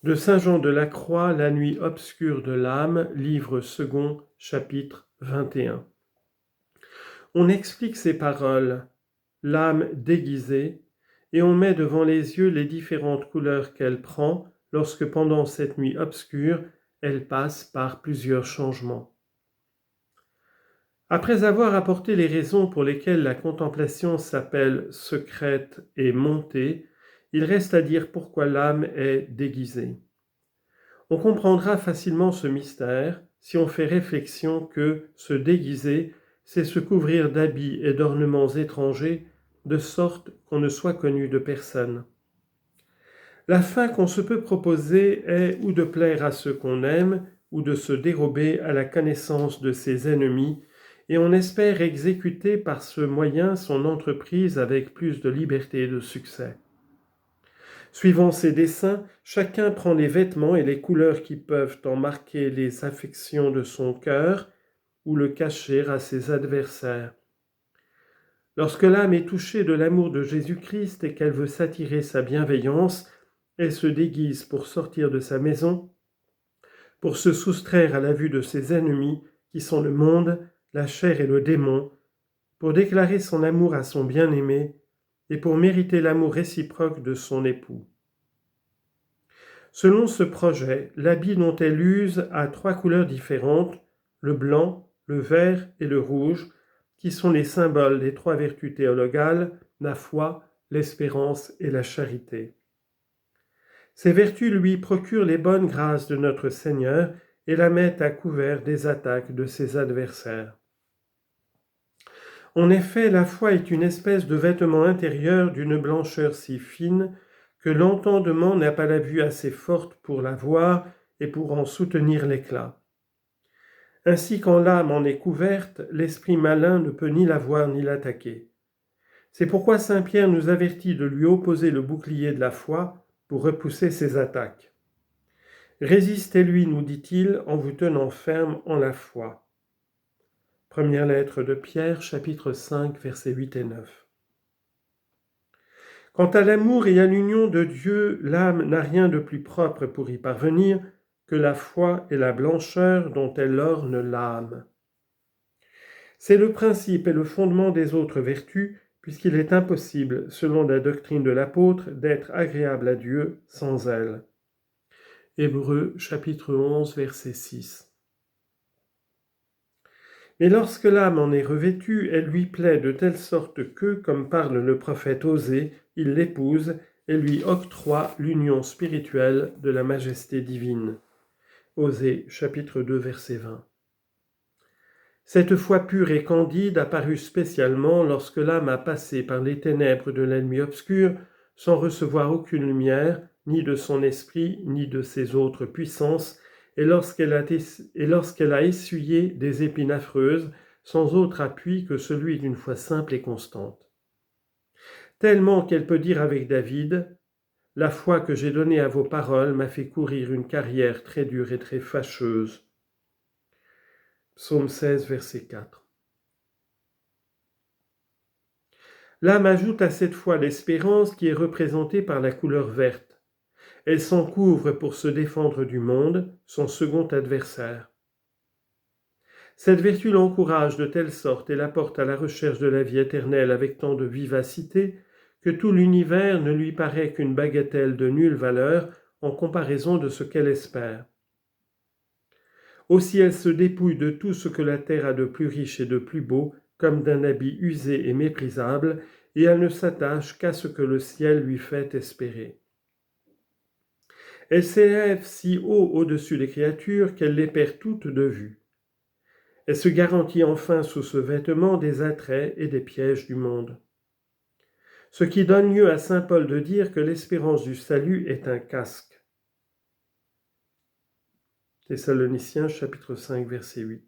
De Saint Jean de la Croix, La nuit obscure de l'âme, livre second, chapitre 21. On explique ces paroles, l'âme déguisée, et on met devant les yeux les différentes couleurs qu'elle prend lorsque pendant cette nuit obscure, elle passe par plusieurs changements. Après avoir apporté les raisons pour lesquelles la contemplation s'appelle secrète et montée, il reste à dire pourquoi l'âme est déguisée. On comprendra facilement ce mystère si on fait réflexion que se déguiser, c'est se couvrir d'habits et d'ornements étrangers, de sorte qu'on ne soit connu de personne. La fin qu'on se peut proposer est ou de plaire à ceux qu'on aime, ou de se dérober à la connaissance de ses ennemis, et on espère exécuter par ce moyen son entreprise avec plus de liberté et de succès. Suivant ses desseins, chacun prend les vêtements et les couleurs qui peuvent en marquer les affections de son cœur ou le cacher à ses adversaires. Lorsque l'âme est touchée de l'amour de Jésus-Christ et qu'elle veut s'attirer sa bienveillance, elle se déguise pour sortir de sa maison, pour se soustraire à la vue de ses ennemis qui sont le monde, la chair et le démon, pour déclarer son amour à son bien-aimé et pour mériter l'amour réciproque de son époux. Selon ce projet, l'habit dont elle use a 3 couleurs différentes, le blanc, le vert et le rouge, qui sont les symboles des 3 vertus théologales, la foi, l'espérance et la charité. Ces vertus lui procurent les bonnes grâces de notre Seigneur et la mettent à couvert des attaques de ses adversaires. En effet, la foi est une espèce de vêtement intérieur d'une blancheur si fine que l'entendement n'a pas la vue assez forte pour la voir et pour en soutenir l'éclat. Ainsi, quand l'âme en est couverte, l'esprit malin ne peut ni la voir ni l'attaquer. C'est pourquoi saint Pierre nous avertit de lui opposer le bouclier de la foi pour repousser ses attaques. Résistez-lui, nous dit-il, en vous tenant ferme en la foi. Première lettre de Pierre, chapitre 5, versets 8 et 9. Quant à l'amour et à l'union de Dieu, l'âme n'a rien de plus propre pour y parvenir que la foi et la blancheur dont elle orne l'âme. C'est le principe et le fondement des autres vertus, puisqu'il est impossible, selon la doctrine de l'apôtre, d'être agréable à Dieu sans elle. Hébreux chapitre 11, verset 6. Mais lorsque l'âme en est revêtue, elle lui plaît de telle sorte que, comme parle le prophète Osée, il l'épouse et lui octroie l'union spirituelle de la majesté divine. Osée chapitre 2, verset 20. Cette foi pure et candide apparut spécialement lorsque l'âme a passé par les ténèbres de la nuit obscure sans recevoir aucune lumière, ni de son esprit, ni de ses autres puissances, et lorsqu'elle a essuyé des épines affreuses, sans autre appui que celui d'une foi simple et constante. Tellement qu'elle peut dire avec David, « La foi que j'ai donnée à vos paroles m'a fait courir une carrière très dure et très fâcheuse. » Psaume 16, verset 4. L'âme ajoute à cette foi l'espérance qui est représentée par la couleur verte. Elle s'en couvre pour se défendre du monde, son second adversaire. Cette vertu l'encourage de telle sorte et la porte à la recherche de la vie éternelle avec tant de vivacité que tout l'univers ne lui paraît qu'une bagatelle de nulle valeur en comparaison de ce qu'elle espère. Aussi elle se dépouille de tout ce que la terre a de plus riche et de plus beau, comme d'un habit usé et méprisable, et elle ne s'attache qu'à ce que le ciel lui fait espérer. Elle s'élève si haut au-dessus des créatures qu'elle les perd toutes de vue. Elle se garantit enfin sous ce vêtement des attraits et des pièges du monde. Ce qui donne lieu à saint Paul de dire que l'espérance du salut est un casque. Thessaloniciens chapitre 5 verset 8.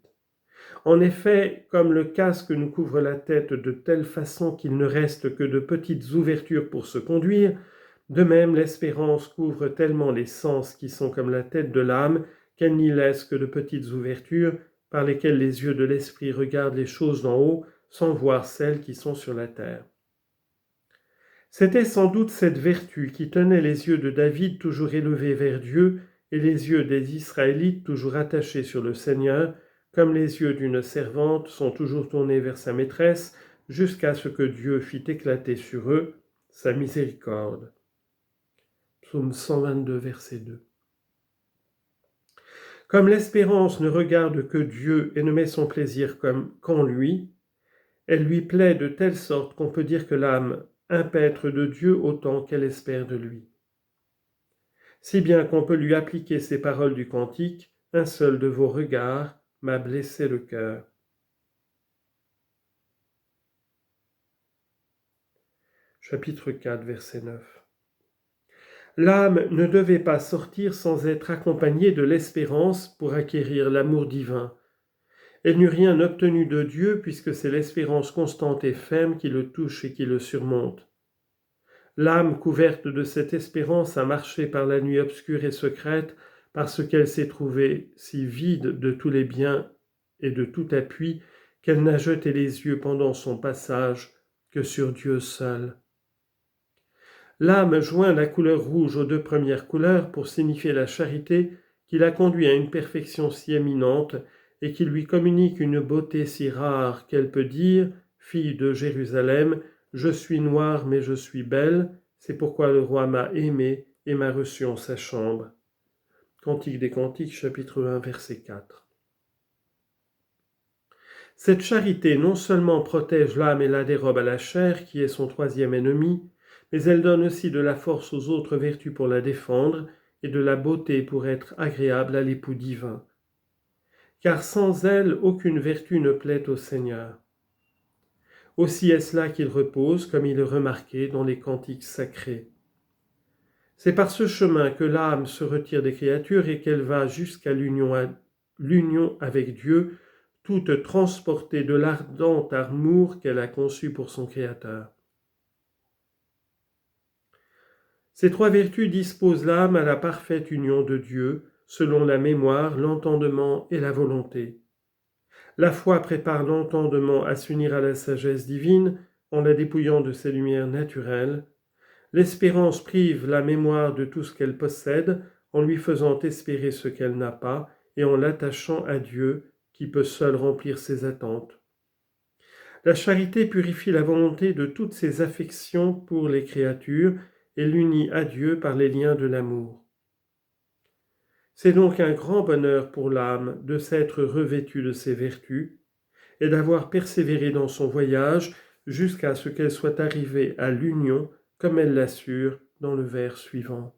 En effet, comme le casque nous couvre la tête de telle façon qu'il ne reste que de petites ouvertures pour se conduire, de même l'espérance couvre tellement les sens qui sont comme la tête de l'âme qu'elle n'y laisse que de petites ouvertures par lesquelles les yeux de l'esprit regardent les choses d'en haut sans voir celles qui sont sur la terre. C'était sans doute cette vertu qui tenait les yeux de David toujours élevés vers Dieu et les yeux des Israélites toujours attachés sur le Seigneur, comme les yeux d'une servante sont toujours tournés vers sa maîtresse, jusqu'à ce que Dieu fît éclater sur eux sa miséricorde. Psaume 122, verset 2. Comme l'espérance ne regarde que Dieu et ne met son plaisir qu'en lui, elle lui plaît de telle sorte qu'on peut dire que l'âme impètre de Dieu autant qu'elle espère de lui. Si bien qu'on peut lui appliquer ces paroles du cantique, « Un seul de vos regards m'a blessé le cœur ». Chapitre 4, verset 9. L'âme ne devait pas sortir sans être accompagnée de l'espérance pour acquérir l'amour divin. Elle n'eut rien obtenu de Dieu puisque c'est l'espérance constante et ferme qui le touche et qui le surmonte. L'âme couverte de cette espérance a marché par la nuit obscure et secrète parce qu'elle s'est trouvée si vide de tous les biens et de tout appui qu'elle n'a jeté les yeux pendant son passage que sur Dieu seul. L'âme joint la couleur rouge aux deux premières couleurs pour signifier la charité qui l'a conduit à une perfection si éminente et qui lui communique une beauté si rare qu'elle peut dire, fille de Jérusalem, je suis noire mais je suis belle, c'est pourquoi le roi m'a aimée et m'a reçue en sa chambre. Cantique des Cantiques, chapitre 1, verset 4. Cette charité non seulement protège l'âme et la dérobe à la chair, qui est son troisième ennemi, mais elle donne aussi de la force aux autres vertus pour la défendre et de la beauté pour être agréable à l'époux divin. Car sans elle, aucune vertu ne plaît au Seigneur. Aussi est-ce là qu'il repose, comme il est remarqué dans les cantiques sacrés. C'est par ce chemin que l'âme se retire des créatures et qu'elle va jusqu'à l'union avec Dieu, toute transportée de l'ardent amour qu'elle a conçu pour son Créateur. Ces trois vertus disposent l'âme à la parfaite union de Dieu, selon la mémoire, l'entendement et la volonté. La foi prépare l'entendement à s'unir à la sagesse divine en la dépouillant de ses lumières naturelles. L'espérance prive la mémoire de tout ce qu'elle possède en lui faisant espérer ce qu'elle n'a pas et en l'attachant à Dieu qui peut seul remplir ses attentes. La charité purifie la volonté de toutes ses affections pour les créatures et l'unit à Dieu par les liens de l'amour. C'est donc un grand bonheur pour l'âme de s'être revêtue de ces vertus et d'avoir persévéré dans son voyage jusqu'à ce qu'elle soit arrivée à l'union, comme elle l'assure dans le vers suivant.